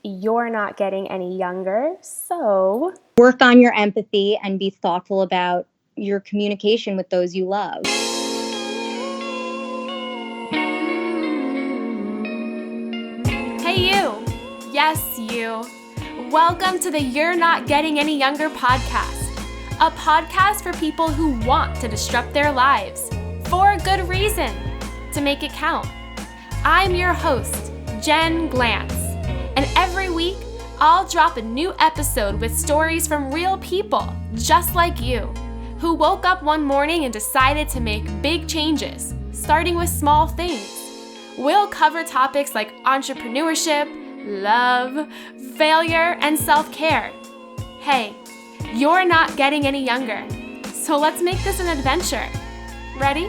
you're not getting any younger, so work on your empathy and be thoughtful about your communication with those you love. Hey you! Yes, you! Welcome to the You're Not Getting Any Younger podcast, a podcast for people who want to disrupt their lives for a good reason, to make it count. I'm your host, Jen Glantz, and every week I'll drop a new episode with stories from real people just like you, who woke up one morning and decided to make big changes, starting with small things. We'll cover topics like entrepreneurship, love, failure, and self-care. Hey, you're not getting any younger, so let's make this an adventure. Ready?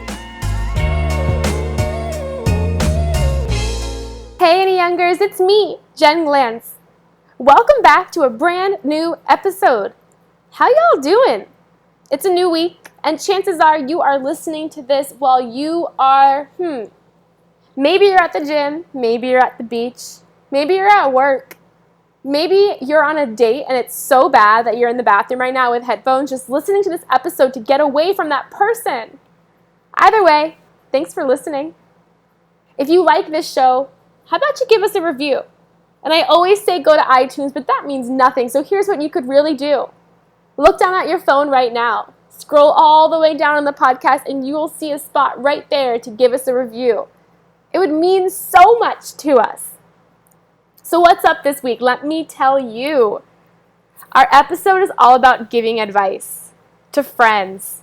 Hey, any youngers, it's me, Jen Glantz. Welcome back to a brand new episode. How y'all doing? It's a new week, and chances are you are listening to this while you are, maybe you're at the gym, maybe you're at the beach, maybe you're at work, maybe you're on a date and it's so bad that you're in the bathroom right now with headphones just listening to this episode to get away from that person. Either way, thanks for listening. If you like this show, how about you give us a review? And I always say go to iTunes, but that means nothing, so here's what you could really do. Look down at your phone right now. Scroll all the way down on the podcast and you will see a spot right there to give us a review. It would mean so much to us. So what's up this week? Let me tell you. Our episode is all about giving advice to friends.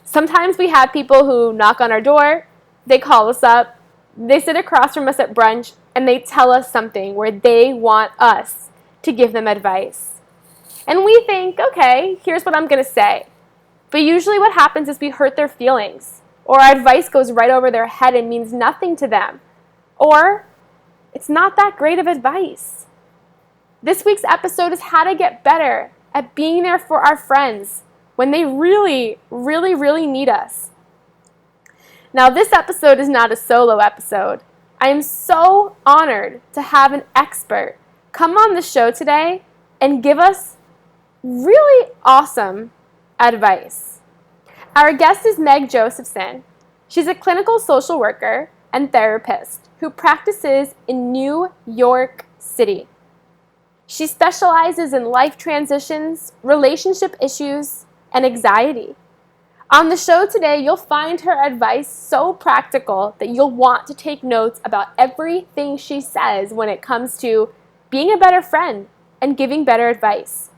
Sometimes we have people who knock on our door, they call us up, they sit across from us at brunch, and they tell us something where they want us to give them advice. And we think, okay, here's what I'm going to say. But usually what happens is we hurt their feelings, or our advice goes right over their head and means nothing to them, or it's not that great of advice. This week's episode is how to get better at being there for our friends when they really, really, really need us. Now, this episode is not a solo episode. I am so honored to have an expert come on the show today and give us really awesome advice. Our guest is Meg Josephson. She's a clinical social worker and therapist who practices in New York City. She specializes in life transitions, relationship issues, and anxiety. On the show today, you'll find her advice so practical that you'll want to take notes about everything she says when it comes to being a better friend and giving better advice.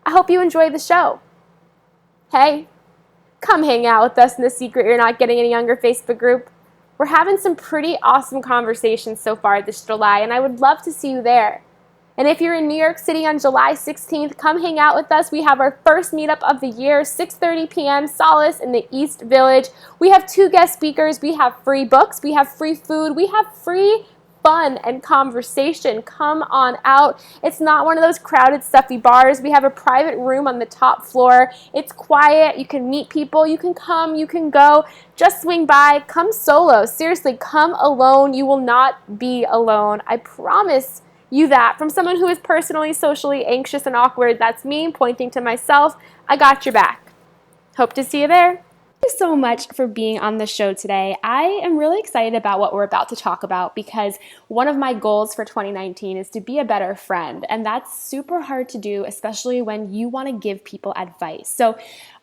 I hope you enjoy the show. Hey, come hang out with us in the Secret You're Not Getting Any Younger Facebook group. We're having some pretty awesome conversations so far this July, and I would love to see you there. And if you're in New York City on July 16th, come hang out with us. We have our first meetup of the year, 6:30 p.m., Solace in the East Village. We have 2 guest speakers. We have free books. We have free food. We have free fun and conversation. Come on out. It's not one of those crowded, stuffy bars. We have a private room on the top floor. It's quiet. You can meet people. You can come. You can go. Just swing by. Come solo. Seriously, come alone. You will not be alone. I promise you that. From someone who is personally, socially anxious and awkward, that's me pointing to myself. I got your back. Hope to see you there. Thank you so much for being on the show today. I am really excited about what we're about to talk about because one of my goals for 2019 is to be a better friend, and that's super hard to do, especially when you want to give people advice. So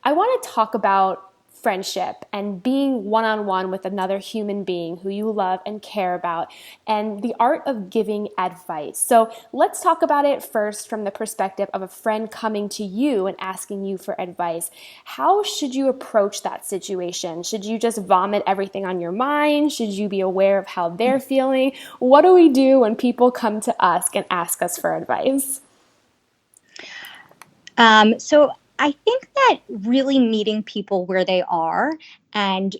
I want to talk about friendship and being one-on-one with another human being who you love and care about, and the art of giving advice. So let's talk about it first from the perspective of a friend coming to you and asking you for advice. How should you approach that situation? Should you just vomit everything on your mind? Should you be aware of how they're feeling? What do we do when people come to us and ask us for advice? So I think that really meeting people where they are and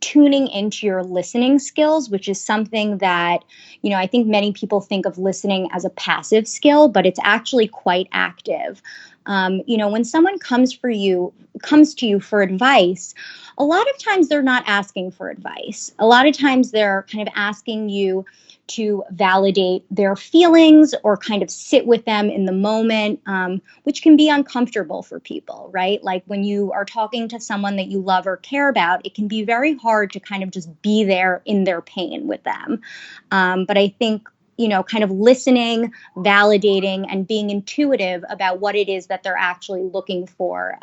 tuning into your listening skills, which is something that, I think many people think of listening as a passive skill, but it's actually quite active. When someone comes to you for advice, a lot of times they're not asking for advice. A lot of times they're kind of asking you to validate their feelings or kind of sit with them in the moment, which can be uncomfortable for people, right? Like when you are talking to someone that you love or care about, it can be very hard to kind of just be there in their pain with them. But I think, kind of listening, validating, and being intuitive about what it is that they're actually looking for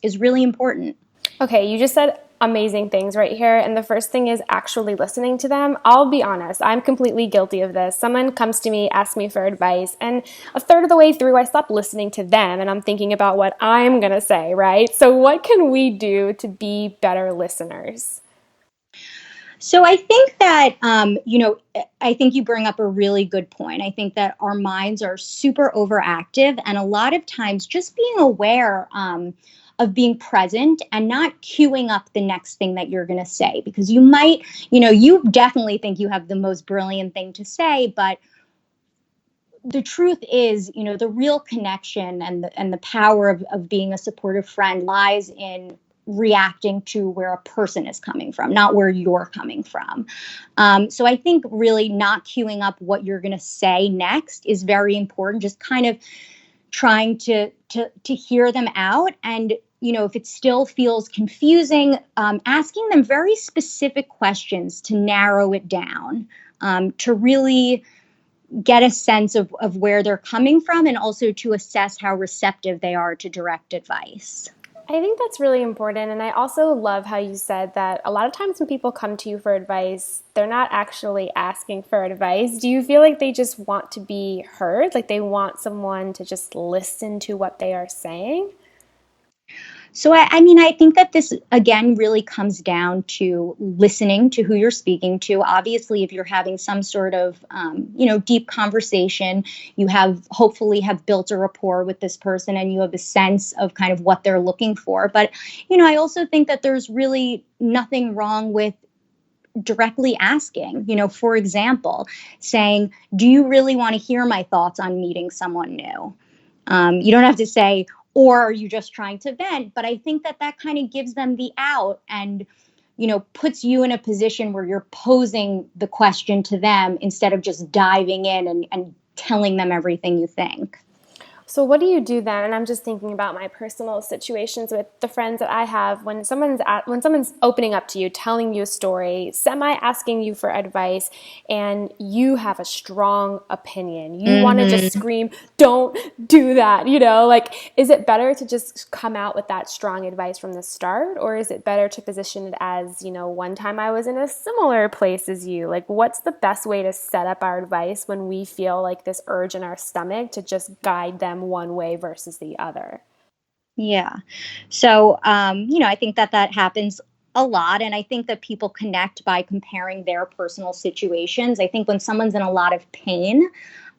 is really important. Okay, you just said amazing things right here. And the first thing is actually listening to them. I'll be honest, I'm completely guilty of this. Someone comes to me, asks me for advice, and a third of the way through, I stop listening to them and I'm thinking about what I'm going to say, right? So, what can we do to be better listeners? So I think that, I think you bring up a really good point. I think that our minds are super overactive, and a lot of times just being aware of being present and not queuing up the next thing that you're going to say, because you might, you definitely think you have the most brilliant thing to say, but the truth is, the real connection and the power of being a supportive friend lies in reacting to where a person is coming from, not where you're coming from. So I think really not queuing up what you're going to say next is very important. Just kind of trying to hear them out, and if it still feels confusing, asking them very specific questions to narrow it down, to really get a sense of where they're coming from, and also to assess how receptive they are to direct advice. I think that's really important. And I also love how you said that a lot of times when people come to you for advice, they're not actually asking for advice. Do you feel like they just want to be heard? Like they want someone to just listen to what they are saying? So, I think that this, again, really comes down to listening to who you're speaking to. Obviously, if you're having some sort of, deep conversation, you hopefully have built a rapport with this person and you have a sense of kind of what they're looking for. But, I also think that there's really nothing wrong with directly asking, for example, saying, do you really want to hear my thoughts on meeting someone new? You don't have to say, or are you just trying to vent? But I think that kind of gives them the out, and, puts you in a position where you're posing the question to them instead of just diving in and telling them everything you think. So what do you do then? And I'm just thinking about my personal situations with the friends that I have. When someone's opening up to you, telling you a story, semi asking you for advice, and you have a strong opinion, you want to just Mm-hmm. scream, "Don't do that!" Like, is it better to just come out with that strong advice from the start, or is it better to position it as, one time I was in a similar place as you? Like, what's the best way to set up our advice when we feel like this urge in our stomach to just guide them one way versus the other? Yeah. So, I think that happens a lot. And I think that people connect by comparing their personal situations. I think when someone's in a lot of pain,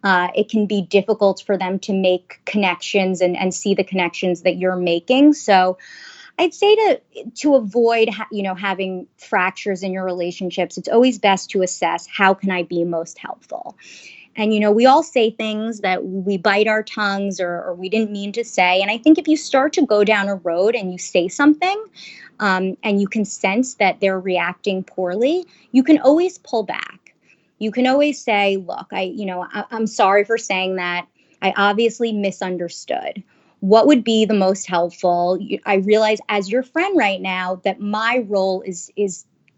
it can be difficult for them to make connections and see the connections that you're making. So I'd say to avoid, having fractures in your relationships, it's always best to assess, how can I be most helpful? And, we all say things that we bite our tongues, or we didn't mean to say. And I think if you start to go down a road and you say something, and you can sense that they're reacting poorly, you can always pull back. You can always say, look, I'm sorry for saying that. I obviously misunderstood. What would be the most helpful? I realize as your friend right now that my role is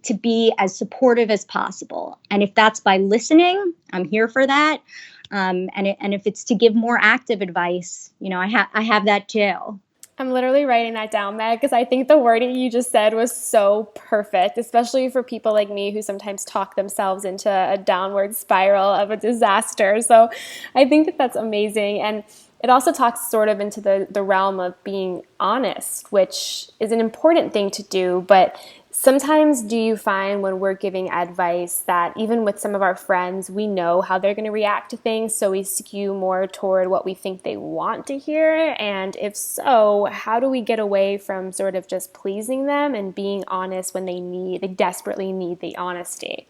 to be as supportive as possible. And if that's by listening, I'm here for that. And if it's to give more active advice, I have that too. I'm literally writing that down, Meg, because I think the wording you just said was so perfect, especially for people like me who sometimes talk themselves into a downward spiral of a disaster. So I think that that's amazing. And it also talks sort of into the realm of being honest, which is an important thing to do. But sometimes do you find when we're giving advice that even with some of our friends, we know how they're going to react to things, so we skew more toward what we think they want to hear? And if so, how do we get away from sort of just pleasing them and being honest when they desperately need the honesty?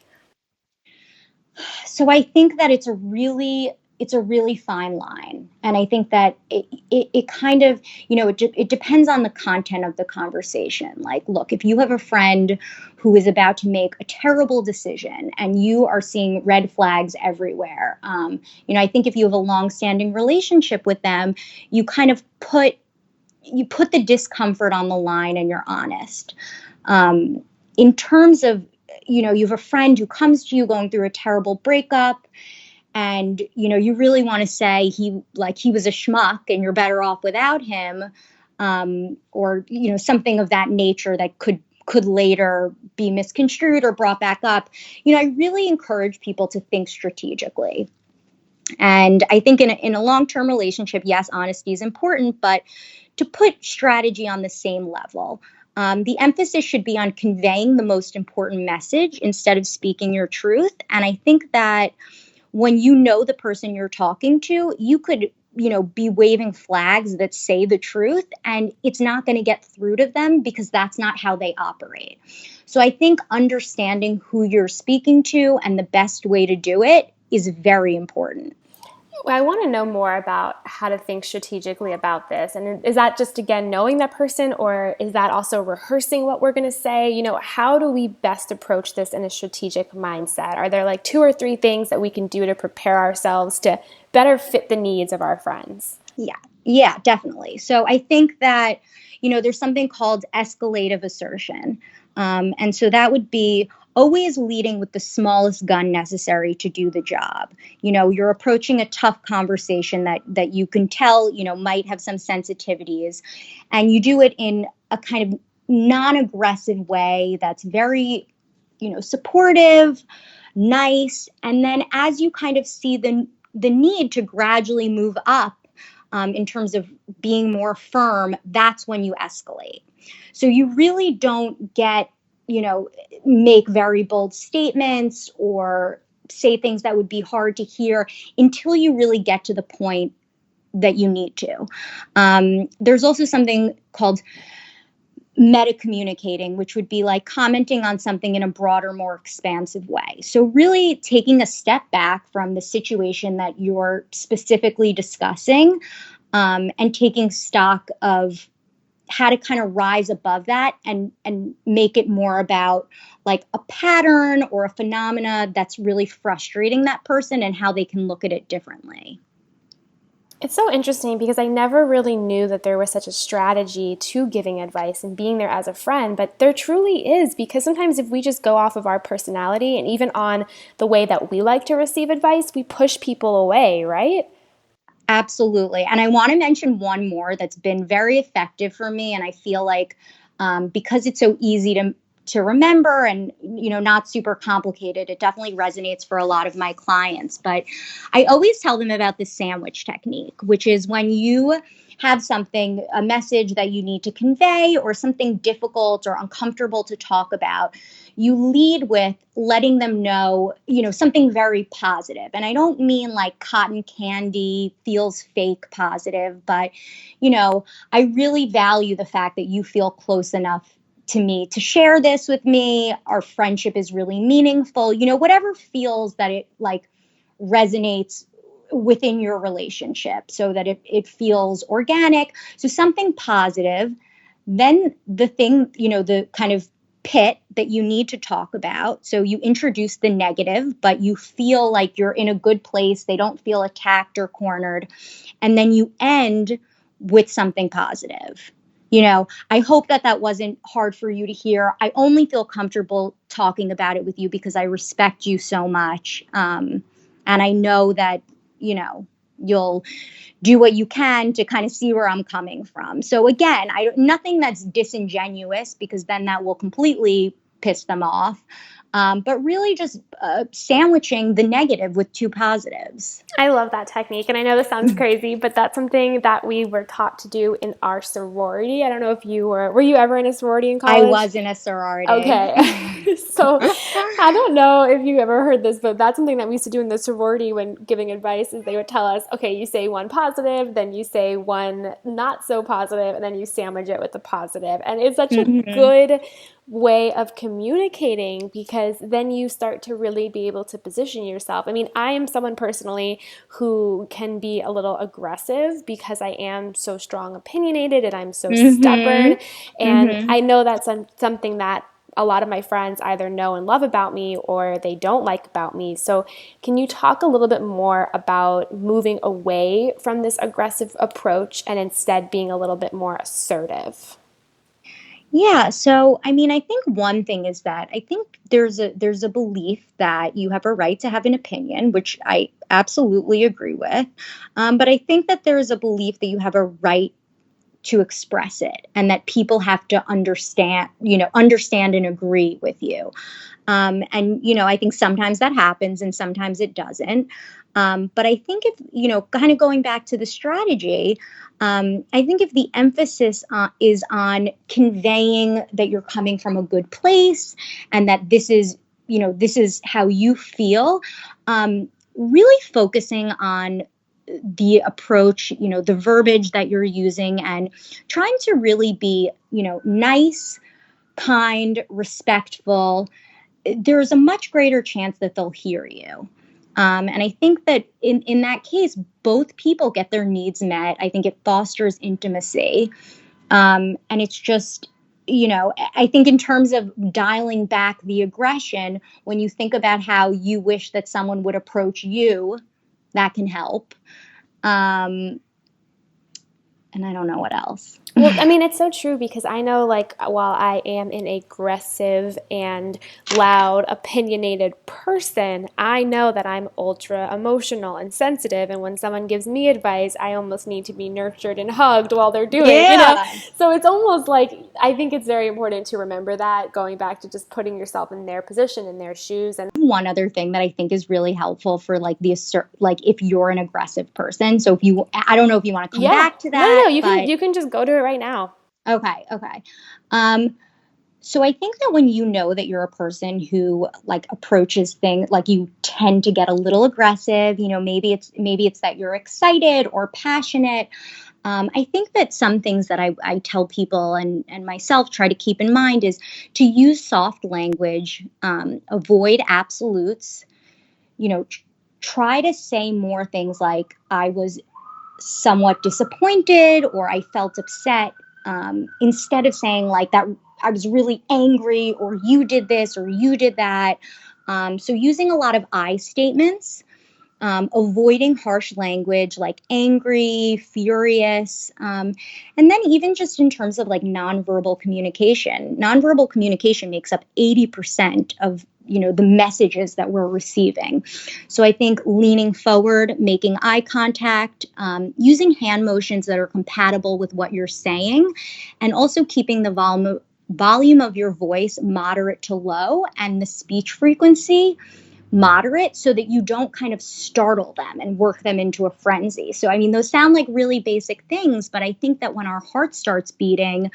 So I think that it's a really fine line. And I think that it kind of, it depends on the content of the conversation. Like, look, if you have a friend who is about to make a terrible decision and you are seeing red flags everywhere. I think if you have a long-standing relationship with them, you kind of put the discomfort on the line and you're honest. In terms of, you have a friend who comes to you going through a terrible breakup, and you really want to say he was a schmuck and you're better off without him, or something of that nature that could later be misconstrued or brought back up. I really encourage people to think strategically. And I think in a long-term relationship, yes, honesty is important, but to put strategy on the same level. The emphasis should be on conveying the most important message instead of speaking your truth. And I think that when you know the person you're talking to, you could, be waving flags that say the truth, and it's not going to get through to them because that's not how they operate. So I think understanding who you're speaking to and the best way to do it is very important. I want to know more about how to think strategically about this. And is that just, again, knowing that person, or is that also rehearsing what we're going to say? How do we best approach this in a strategic mindset? Are there like 2 or 3 things that we can do to prepare ourselves to better fit the needs of our friends? Yeah, definitely. So I think that, there's something called escalative assertion. And so that would be always leading with the smallest gun necessary to do the job. You're approaching a tough conversation that you can tell, might have some sensitivities, and you do it in a kind of non-aggressive way that's very, supportive, nice. And then as you kind of see the need to gradually move up, in terms of being more firm, that's when you escalate. So you really don't make very bold statements or say things that would be hard to hear until you really get to the point that you need to. There's also something called meta communicating, which would be like commenting on something in a broader, more expansive way. So really taking a step back from the situation that you're specifically discussing, and taking stock of how to kind of rise above that and make it more about like a pattern or a phenomena that's really frustrating that person and how they can look at it differently. It's so interesting because I never really knew that there was such a strategy to giving advice and being there as a friend, but there truly is, because sometimes if we just go off of our personality and even on the way that we like to receive advice, we push people away, right? Absolutely. And I want to mention one more that's been very effective for me. And I feel like, because it's so easy to remember and, not super complicated, it definitely resonates for a lot of my clients. But I always tell them about the sandwich technique, which is when you have a message that you need to convey or something difficult or uncomfortable to talk about, you lead with letting them know, something very positive. And I don't mean like cotton candy, feels fake positive, but, I really value the fact that you feel close enough to me to share this with me. Our friendship is really meaningful, whatever feels that it like resonates within your relationship so that it feels organic. So something positive. Then the thing, the kind of pit that you need to talk about. So you introduce the negative, but you feel like you're in a good place. They don't feel attacked or cornered. And then you end with something positive. I hope that wasn't hard for you to hear. I only feel comfortable talking about it with you because I respect you so much. And I know that, you'll do what you can to kind of see where I'm coming from. So again, nothing that's disingenuous, because then that will completely piss them off. But really just sandwiching the negative with 2 positives. I love that technique. And I know this sounds crazy, but that's something that we were taught to do in our sorority. I don't know if were you ever in a sorority in college? I was in a sorority. Okay. So I don't know if you ever heard this, but that's something that we used to do in the sorority when giving advice, is they would tell us, okay, you say one positive, then you say one not so positive, and then you sandwich it with the positive. And it's such a good way of communicating, because then you start to really be able to position yourself. I mean, I am someone personally who can be a little aggressive because I am so strong opinionated and I'm so stubborn. And I know that's something that a lot of my friends either know and love about me or they don't like about me. So, can you talk a little bit more about moving away from this aggressive approach and instead being a little bit more assertive? Yeah, so I mean, I think one thing is that I think there's a belief that you have a right to have an opinion, which I absolutely agree with. But I think that there is a belief that you have a right to express it, and that people have to understand and agree with you. And, I think sometimes that happens and sometimes it doesn't. But I think if, kind of going back to the strategy, I think if the emphasis is on conveying that you're coming from a good place and that this is how you feel, really focusing on the approach, the verbiage that you're using, and trying to really be, nice, kind, respectful, there's a much greater chance that they'll hear you. And I think that in that case, both people get their needs met. I think it fosters intimacy. And it's just, I think in terms of dialing back the aggression, when you think about how you wish that someone would approach you, that can help. Um, and I don't know what else. Well, I mean, it's so true because I know, like, while I am an aggressive and loud, opinionated person, I know that I'm ultra emotional and sensitive. And when someone gives me advice, I almost need to be nurtured and hugged while they're doing, Yeah. So it's almost like I think it's very important to remember that, going back to just putting yourself in their position, in their shoes. And One other thing that I think is really helpful for like if you're an aggressive person. So I don't know if you want to come yeah, back to no, no, no, that, you but can just go to it right now. okay. Um, so I think that when you know that you're a person who like approaches things, like you tend to get a little aggressive, maybe it's that you're excited or passionate. I think that some things that I tell people and myself try to keep in mind is to use soft language, avoid absolutes, try to say more things like I was somewhat disappointed or I felt upset, instead of saying like that I was really angry or you did this or you did that. So using a lot of I statements, avoiding harsh language like angry, furious, and then even just in terms of like nonverbal communication makes up 80% of the messages that we're receiving. So I think leaning forward, making eye contact, using hand motions that are compatible with what you're saying, and also keeping the volume of your voice moderate to low and the speech frequency moderate so that you don't kind of startle them and work them into a frenzy. So, I mean, those sound like really basic things, but I think that when our heart starts beating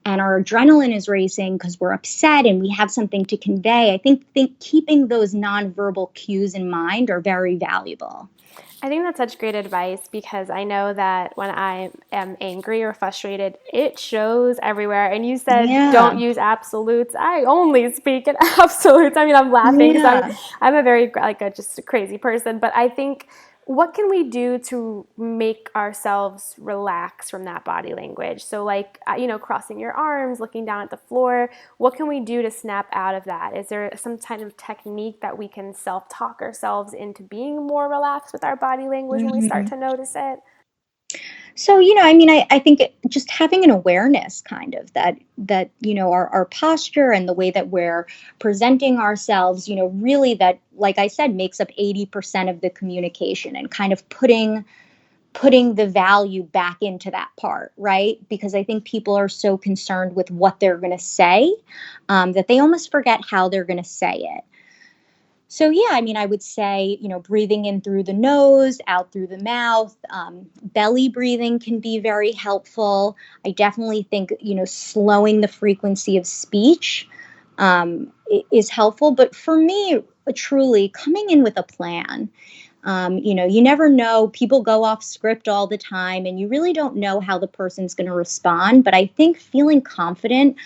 and our adrenaline is racing because we're upset and we have something to convey, I think keeping those nonverbal cues in mind are very valuable. I think that's such great advice because I know that when I am angry or frustrated, it shows everywhere. And you said don't Yeah. use absolutes. I only speak in absolutes. I mean, I'm laughing because Yeah. I'm a very just a crazy person. But I think what can we do to make ourselves relax from that body language? So, like, crossing your arms, looking down at the floor. What can we do to snap out of that? Is there some kind of technique that we can self-talk ourselves into being more relaxed with our body language when we start Mhm. to notice it? So, I mean, I think just having an awareness kind of that our posture and the way that we're presenting ourselves, really that, like I said, makes up 80% of the communication, and kind of putting the value back into that part, right? Because I think people are so concerned with what they're going to say, that they almost forget how they're going to say it. So, yeah, I mean, I would say, breathing in through the nose, out through the mouth, belly breathing can be very helpful. I definitely think, slowing the frequency of speech, is helpful. But for me, truly coming in with a plan. You never know. People go off script all the time, and you really don't know how the person's going to respond. But I think feeling confident,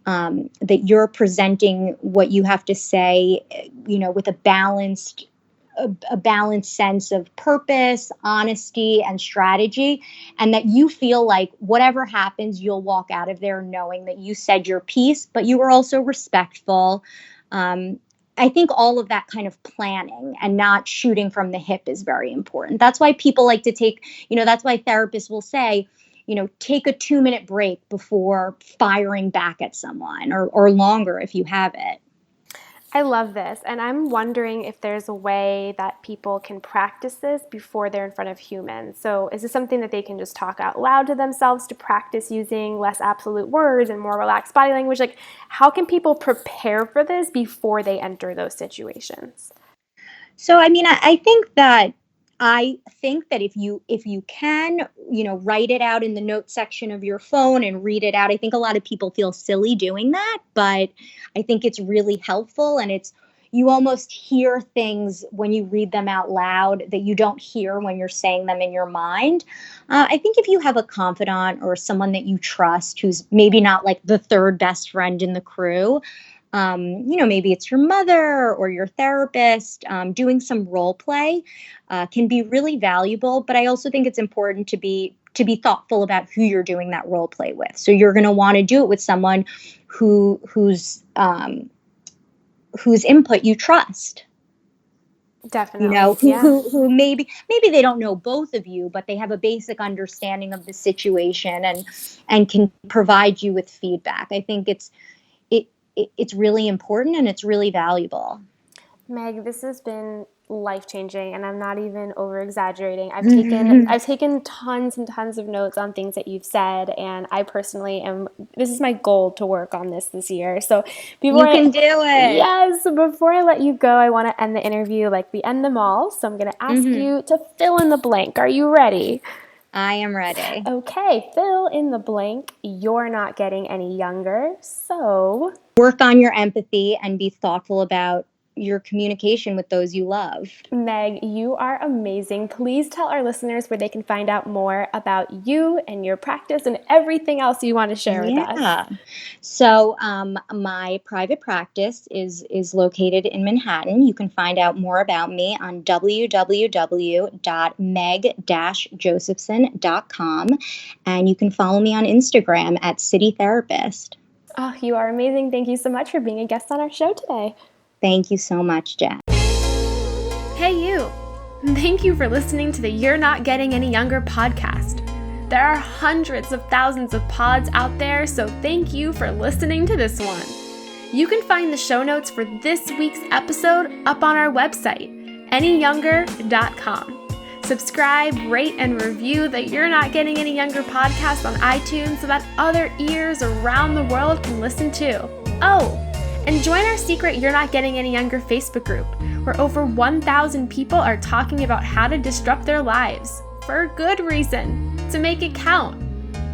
that you're presenting what you have to say, with a balanced a balanced sense of purpose, honesty, and strategy, and that you feel like whatever happens, you'll walk out of there knowing that you said your piece, but you were also respectful. I think all of that kind of planning and not shooting from the hip is very important. That's why people like to take, that's why therapists will say, take a 2-minute break before firing back at someone, or longer if you have it. I love this. And I'm wondering if there's a way that people can practice this before they're in front of humans. So is this something that they can just talk out loud to themselves to practice using less absolute words and more relaxed body language? Like, how can people prepare for this before they enter those situations? So, I think that if you can, write it out in the note section of your phone and read it out. I think a lot of people feel silly doing that, but I think it's really helpful, and you almost hear things when you read them out loud that you don't hear when you're saying them in your mind. I think if you have a confidant or someone that you trust who's maybe not like the third best friend in the crew, maybe it's your mother or your therapist, doing some role play can be really valuable. But I also think it's important to be thoughtful about who you're doing that role play with. So you're going to want to do it with someone whose input you trust. Definitely. Who maybe they don't know both of you, but they have a basic understanding of the situation and can provide you with feedback. I think it's really important and it's really valuable. Meg, this has been life-changing, and I'm not even over-exaggerating. I've taken tons and tons of notes on things that you've said, and I personally this is my goal to work on this year. So you can do it. Yes, before I let you go, I want to end the interview like we end them all. So I'm going to ask you to fill in the blank. Are you ready? I am ready. Okay, fill in the blank. You're not getting any younger, so work on your empathy and be thoughtful about your communication with those you love. Meg, you are amazing. Please tell our listeners where they can find out more about you and your practice and everything else you want to share with us. Yeah. So my private practice is located in Manhattan. You can find out more about me on www.meg-josephson.com, and you can follow me on Instagram at City Therapist. Oh, you are amazing. Thank you so much for being a guest on our show today. Thank you so much, Jen. Hey, you. Thank you for listening to the You're Not Getting Any Younger podcast. There are hundreds of thousands of pods out there, so thank you for listening to this one. You can find the show notes for this week's episode up on our website, anyyounger.com. Subscribe, rate, and review the You're Not Getting Any Younger podcast on iTunes so that other ears around the world can listen too. Oh, and join our secret You're Not Getting Any Younger Facebook group, where over 1,000 people are talking about how to disrupt their lives, for a good reason, to make it count.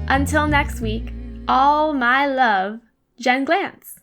Until next week, all my love, Jen Glantz.